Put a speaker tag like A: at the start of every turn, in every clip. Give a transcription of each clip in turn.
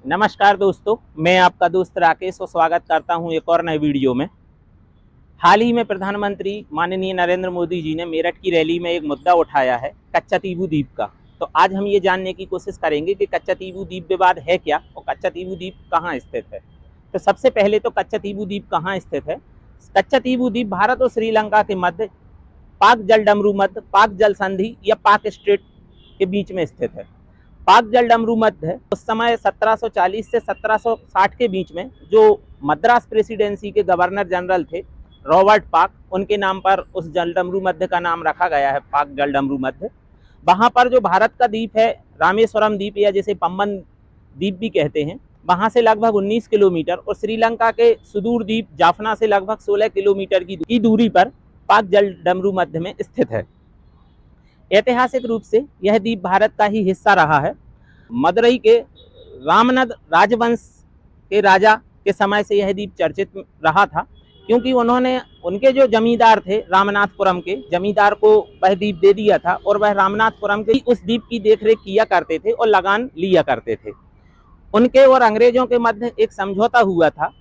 A: नमस्कार दोस्तों, मैं आपका दोस्त राकेश और स्वागत करता हूं एक और नए वीडियो में। हाल ही में प्रधानमंत्री माननीय नरेंद्र मोदी जी ने मेरठ की रैली में एक मुद्दा उठाया है, कच्चातीबू द्वीप का। तो आज हम ये जानने की कोशिश करेंगे कि कच्चातीबू द्वीप विवाद है क्या और कच्चातीबू द्वीप कहाँ स्थित है। तो सबसे पहले तो कच्चातीबू द्वीप कहाँ स्थित है। कच्चातीबू द्वीप भारत और श्रीलंका के मध्य पाक जल डमरू मध्य, पाक जल संधि या पाक स्ट्रेट के बीच में स्थित है। पाक जल डमरू मध्य उस समय 1740 से 1760 के बीच में जो मद्रास प्रेसिडेंसी के गवर्नर जनरल थे रॉबर्ट पाक, उनके नाम पर उस जल डमरू मध्य का नाम रखा गया है, पाक जल डमरू मध्य। वहां पर जो भारत का द्वीप है रामेश्वरम द्वीप या जिसे पम्बन द्वीप भी कहते हैं, वहां से लगभग 19 किलोमीटर और श्रीलंका के सुदूर द्वीप जाफना से लगभग 16 किलोमीटर की दूरी पर पाक जल डमरू मध्य में स्थित है। ऐतिहासिक रूप से यह द्वीप भारत का ही हिस्सा रहा है। मदुरई के रामनद राजवंश के राजा के समय से यह द्वीप चर्चित रहा था, क्योंकि उनके जो जमींदार थे रामनाथपुरम के जमींदार को वह द्वीप दे दिया था और वह रामनाथपुरम के उस द्वीप की देखरेख किया करते थे और लगान लिया करते थे। उनके और अंग्रेजों के मध्य एक समझौता हुआ था,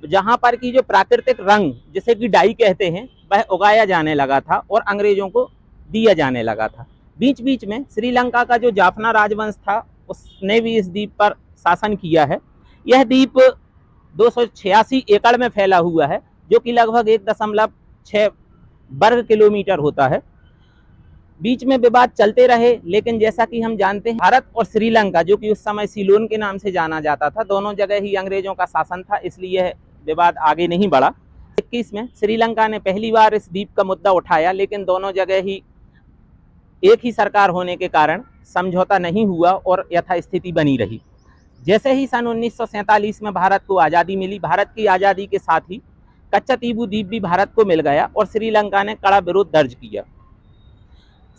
A: जहां पर की जो प्राकृतिक रंग जिसे कि डाई कहते हैं वह उगाया जाने लगा था और अंग्रेजों को दिया जाने लगा था। बीच बीच में श्रीलंका का जो जाफना राजवंश था उसने भी इस द्वीप पर शासन किया है। यह द्वीप 286 एकड़ में फैला हुआ है, जो कि लगभग 1.6 वर्ग किलोमीटर होता है। बीच में विवाद चलते रहे, लेकिन जैसा कि हम जानते हैं भारत और श्रीलंका, जो कि उस समय सीलोन के नाम से जाना जाता था, दोनों जगह ही अंग्रेजों का शासन था, इसलिए यह विवाद आगे नहीं बढ़ा। 21 में श्रीलंका ने पहली बार इस द्वीप का मुद्दा उठाया, लेकिन दोनों जगह ही एक ही सरकार होने के कारण समझौता नहीं हुआ और यथास्थिति बनी रही। जैसे ही सन 1947 में भारत को आज़ादी मिली, भारत की आज़ादी के साथ ही कच्चातीबू द्वीप भी भारत को मिल गया और श्रीलंका ने कड़ा विरोध दर्ज किया।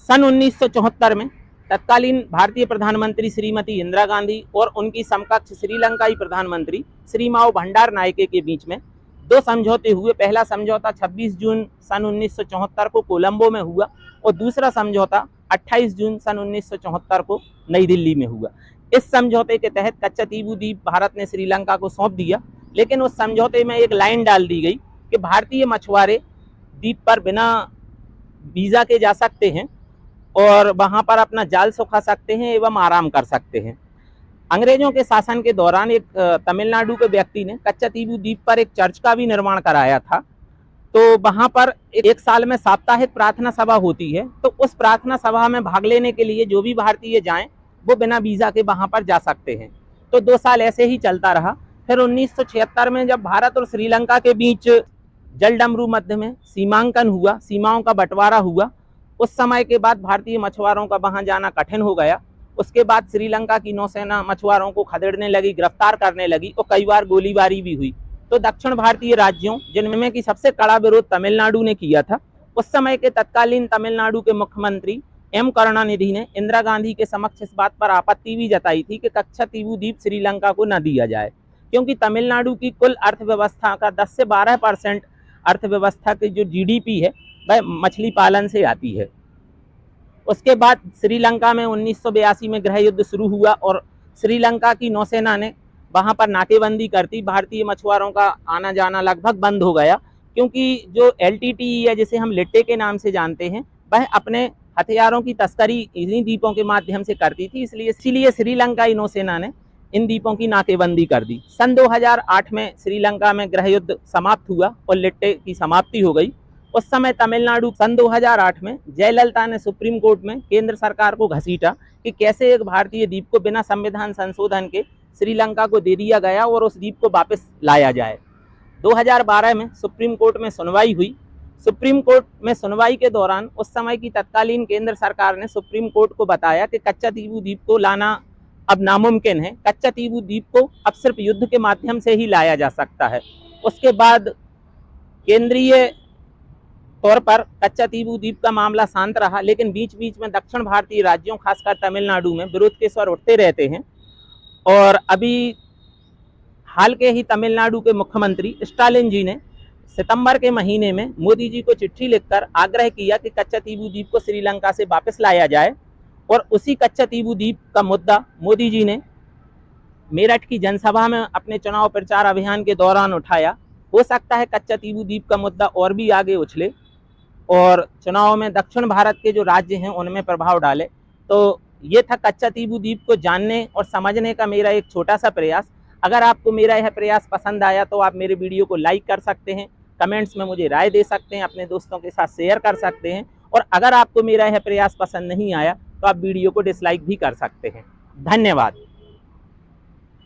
A: सन 1974 में तत्कालीन भारतीय प्रधानमंत्री श्रीमती इंदिरा गांधी और उनकी समकक्ष श्रीलंकाई प्रधानमंत्री श्रीमाओ भंडार नायके के बीच में दो समझौते हुए। पहला समझौता 26 जून सन 1974 को कोलंबो में हुआ और दूसरा समझौता 28 जून सन 1974 को नई दिल्ली में हुआ। इस समझौते के तहत कच्चातीबू द्वीप भारत ने श्रीलंका को सौंप दिया, लेकिन उस समझौते में एक लाइन डाल दी गई कि भारतीय मछुआरे द्वीप पर बिना वीजा के जा सकते हैं और वहां पर अपना जाल सुखा सकते हैं एवं आराम कर सकते हैं। अंग्रेजों के शासन के दौरान एक तमिलनाडु के व्यक्ति ने कच्चातीबू द्वीप पर एक चर्च का भी निर्माण कराया था। तो वहां पर एक साल में साप्ताहिक प्रार्थना सभा होती है, तो उस प्रार्थना सभा में भाग लेने के लिए जो भी भारतीय जाएं वो बिना वीजा के वहां पर जा सकते हैं। तो 2 साल ऐसे ही चलता रहा। फिर 1976 में जब भारत और श्रीलंका के बीच जल डमरू मध्य में सीमांकन हुआ, सीमाओं का बंटवारा हुआ, उस समय के बाद भारतीय मछुआरों का वहां जाना कठिन हो गया। उसके बाद श्रीलंका की नौसेना मछुआरों को खदेड़ने लगी, गिरफ्तार करने लगी और कई बार गोलीबारी भी हुई। तो दक्षिण भारतीय राज्यों, जिनमें की सबसे कड़ा विरोध तमिलनाडु ने किया था, उस समय के तत्कालीन तमिलनाडु के मुख्यमंत्री एम करुणानिधि ने इंदिरा गांधी के समक्ष इस बात पर आपत्ति भी जताई थी कि कच्चातीबू द्वीप श्रीलंका को न दिया जाए, क्योंकि तमिलनाडु की कुल अर्थव्यवस्था का 10 से 12% अर्थव्यवस्था की जो जीडीपी है वह मछली पालन से आती है। उसके बाद श्रीलंका में 1982 में गृह युद्ध शुरू हुआ और श्रीलंका की नौसेना ने वहां पर नाकेबंदी कर दी। भारतीय मछुआरों का आना जाना लगभग बंद हो गया, क्योंकि जो एलटीटी या जिसे हम लिट्टे के नाम से जानते हैं, वह अपने हथियारों की तस्करी इन्हीं द्वीपों के माध्यम से करती थी। इसीलिए श्रीलंकाई नौसेना ने इन द्वीपों की नाकेबंदी कर दी। सन 2008 में श्रीलंका में गृह युद्ध समाप्त हुआ और लिट्टे की समाप्ति हो गई। उस समय तमिलनाडु सन 2008 में जयललिता ने सुप्रीम कोर्ट में केंद्र सरकार को घसीटा कि कैसे एक भारतीय द्वीप को बिना संविधान संशोधन के श्रीलंका को दे दिया गया और उस द्वीप को वापस लाया जाए। 2012 में सुप्रीम कोर्ट में सुनवाई हुई। सुप्रीम कोर्ट में सुनवाई के दौरान उस समय की तत्कालीन केंद्र सरकार ने सुप्रीम कोर्ट को बताया कि कच्चातीबू द्वीप को लाना अब नामुमकिन है। कच्चातीबू द्वीप को अब सिर्फ युद्ध के माध्यम से ही लाया जा सकता है। उसके बाद केंद्रीय तौर पर कच्चातीबू द्वीप का मामला शांत रहा, लेकिन बीच बीच में दक्षिण भारतीय राज्यों खासकर तमिलनाडु में विरोध के स्वर उठते रहते हैं। और अभी हाल के ही तमिलनाडु के मुख्यमंत्री स्टालिन जी ने सितंबर के महीने में मोदी जी को चिट्ठी लिखकर आग्रह किया कि कच्चातीबू द्वीप को श्रीलंका से वापस लाया जाए और उसी कच्चातीबू द्वीप का मुद्दा मोदी जी ने मेरठ की जनसभा में अपने चुनाव प्रचार अभियान के दौरान उठाया। हो सकता है कच्चातीबू द्वीप का मुद्दा और भी आगे उछले और चुनाव में दक्षिण भारत के जो राज्य हैं उनमें प्रभाव डाले। तो ये था कच्चातीबू द्वीप को जानने और समझने का मेरा एक छोटा सा प्रयास। अगर आपको मेरा यह प्रयास पसंद आया तो आप मेरे वीडियो को लाइक कर सकते हैं, कमेंट्स में मुझे राय दे सकते हैं, अपने दोस्तों के साथ शेयर कर सकते हैं। और अगर आपको मेरा यह प्रयास पसंद नहीं आया तो आप वीडियो को डिसलाइक भी कर सकते हैं। धन्यवाद।